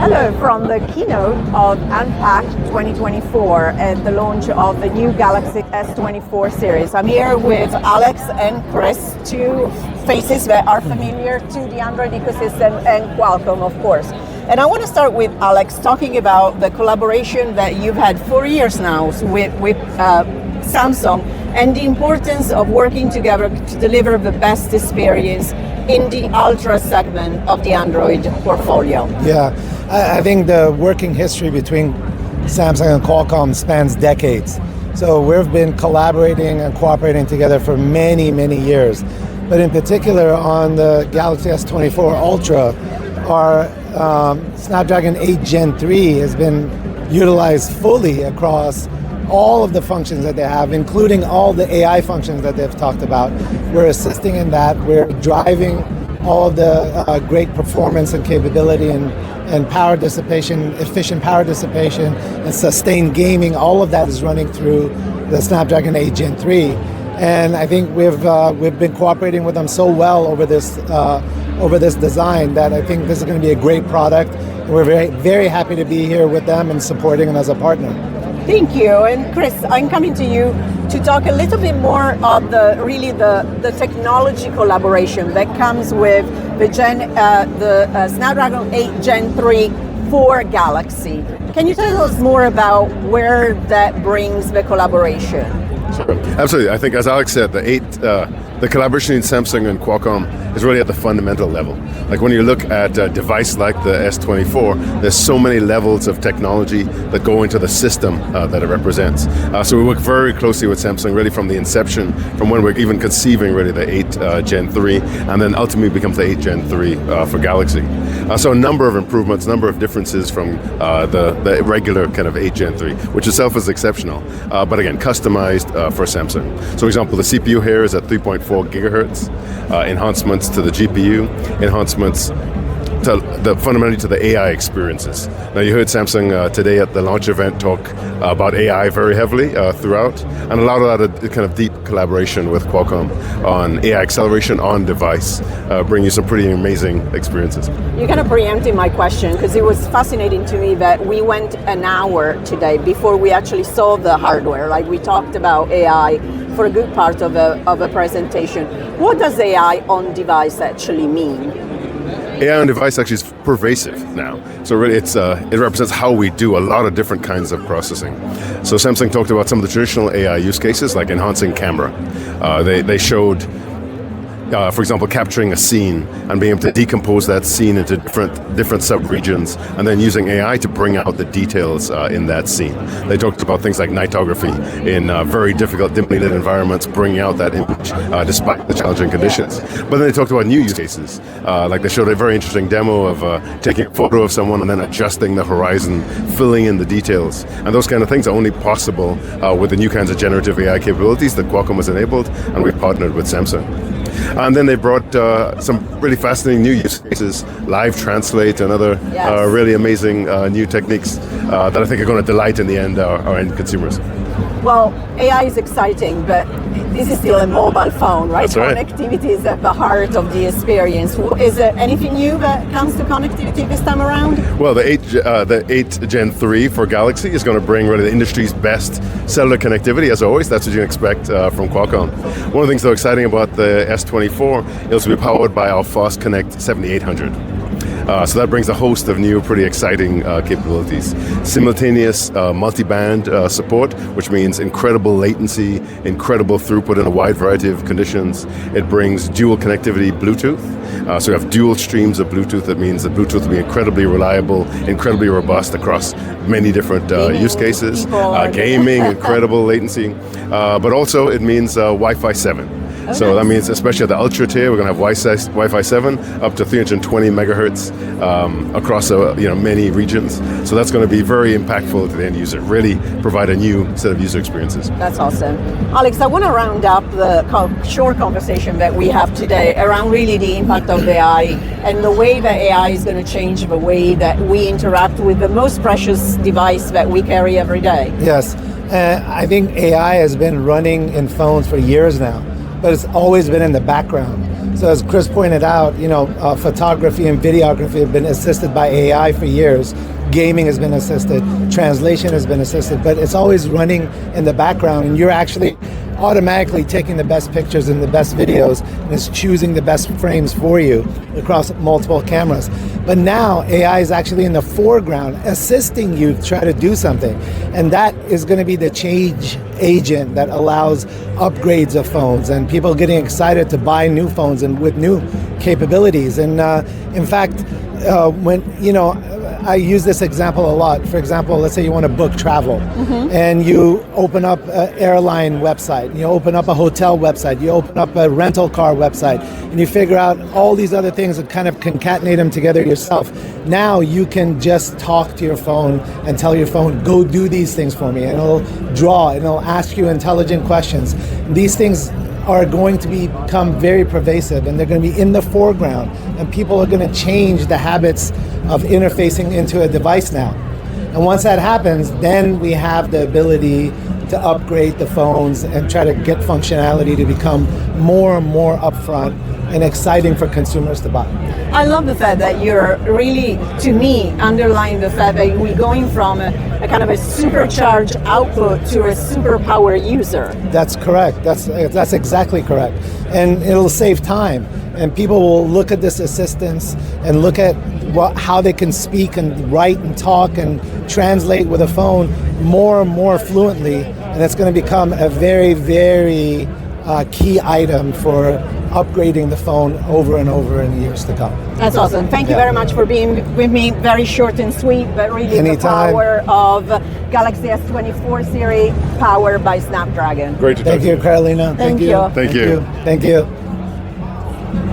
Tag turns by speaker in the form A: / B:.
A: Hello from the keynote of Unpacked 2024 at the launch of the new Galaxy S24 series. I'm here with Alex and Chris, two faces that are familiar to the Android ecosystem, and Qualcomm, of course. And I want to start with Alex, talking about the collaboration that you've had for years now with Samsung, and the importance of working together to deliver the best experience in the ultra segment of the Android portfolio.
B: Yeah, I think the working history between Samsung and Qualcomm spans decades. So we've been collaborating and cooperating together for many, many years. But in particular on the Galaxy S24 Ultra, our Snapdragon 8 Gen 3 has been utilized fully across all of the functions that they have, including all the AI functions that they've talked about. We're assisting in that. We're driving all of the great performance and capability and power dissipation, efficient power dissipation, and sustained gaming. All of that is running through the Snapdragon 8 Gen 3. And I think we've been cooperating with them so well over this design that I think this is going to be a great product. And we're very, very happy to be here with them and supporting them as a partner.
A: Thank you. And Chris, I'm coming to you to talk a little bit more of the technology collaboration that comes with the Snapdragon 8 Gen 3 for Galaxy. Can you tell us more about where that brings the collaboration?
C: Sure. Absolutely. I think, as Alex said, the collaboration in Samsung and Qualcomm is really at the fundamental level. Like when you look at a device like the S24, there's so many levels of technology that go into the system that it represents. So we work very closely with Samsung really from the inception, from when we're even conceiving really the 8 Gen 3, and then ultimately becomes the 8 Gen 3 for Galaxy. So a number of improvements, a number of differences from the regular kind of 8 Gen 3, which itself is exceptional, but again, customized for Samsung. So for example, the CPU here is at 3.4 gigahertz, enhancements to the GPU, enhancements fundamentally to the AI experiences. Now you heard Samsung today at the launch event talk about AI very heavily throughout, and a lot of that kind of deep collaboration with Qualcomm on AI acceleration on device, bring you some pretty amazing experiences.
A: You're kind of preempting my question, because it was fascinating to me that we went an hour today before we actually saw the hardware. Like, we talked about AI for a good part of a presentation. What does AI on device actually mean?
C: AI on device actually is pervasive now. So really it represents how we do a lot of different kinds of processing. So Samsung talked about some of the traditional AI use cases like enhancing camera. They showed, for example, capturing a scene and being able to decompose that scene into different sub-regions, and then using AI to bring out the details in that scene. They talked about things like nightography in very difficult, dimly lit environments, bringing out that image despite the challenging conditions. But then they talked about new use cases. Like they showed a very interesting demo of taking a photo of someone and then adjusting the horizon, filling in the details. And those kind of things are only possible with the new kinds of generative AI capabilities that Qualcomm has enabled, and we've partnered with Samsung. And then they brought some really fascinating new use cases, live translate and other really amazing new techniques that I think are going to delight in the end our end consumers.
A: Well, AI is exciting, but this is still a mobile phone, right?
C: That's right.
A: Connectivity is at the heart of the experience. Is there anything new that comes to connectivity this time around?
C: Well, the 8 Gen 3 for Galaxy is going to bring really the industry's best cellular connectivity, as always. That's what you can expect from Qualcomm. One of the things so exciting about the S24 is to be powered by our Fast Connect 7800. So that brings a host of new, pretty exciting capabilities. Simultaneous multi-band support, which means incredible latency, incredible throughput in a wide variety of conditions. It brings dual connectivity Bluetooth. So we have dual streams of Bluetooth. That means that Bluetooth will be incredibly reliable, incredibly robust across many different use cases. Gaming, incredible latency. But also it means Wi-Fi 7. So that means, especially at the Ultra tier, we're going to have Wi-Fi 7 up to 320 megahertz across many regions. So that's going to be very impactful to the end user, really provide a new set of user experiences.
A: That's awesome. Alex, I want to round up the short conversation that we have today around really the impact of AI and the way that AI is going to change the way that we interact with the most precious device that we carry every day.
B: Yes, I think AI has been running in phones for years now, but it's always been in the background. So as Chris pointed out, photography and videography have been assisted by AI for years. Gaming has been assisted, translation has been assisted, but it's always running in the background, and you're actually automatically taking the best pictures and the best videos, and it's choosing the best frames for you across multiple cameras. But now AI is actually in the foreground, assisting you to try to do something, and that is going to be the change agent that allows upgrades of phones and people getting excited to buy new phones and with new capabilities. And in fact, I use this example a lot. For example, let's say you want to book travel, and you open up an airline website, you open up a hotel website, you open up a rental car website, and you figure out all these other things and kind of concatenate them together yourself. Now you can just talk to your phone and tell your phone, go do these things for me, and it'll draw, and it'll ask you intelligent questions. These things are going to become very pervasive, and they're going to be in the foreground, and people are going to change the habits of interfacing into a device now. And once that happens, then we have the ability to upgrade the phones and try to get functionality to become more and more upfront and exciting for consumers to buy.
A: I love the fact that you're really, to me, underlying the fact that we're going from a kind of a supercharged output to a superpower user.
B: That's correct. That's exactly correct. And it'll save time. And people will look at this assistance and look at how they can speak and write and talk and translate with a phone more and more fluently. And it's going to become a very, very key item for upgrading the phone over and over in the years to come.
A: That's awesome. Thank you very much for being with me. Very short and sweet, but really
B: Anytime.
A: The power of Galaxy S24 series powered by Snapdragon.
C: Great to talk
B: Thank
C: to
B: you, Carolina.
A: Thank you.
C: Thank you.
B: Thank you.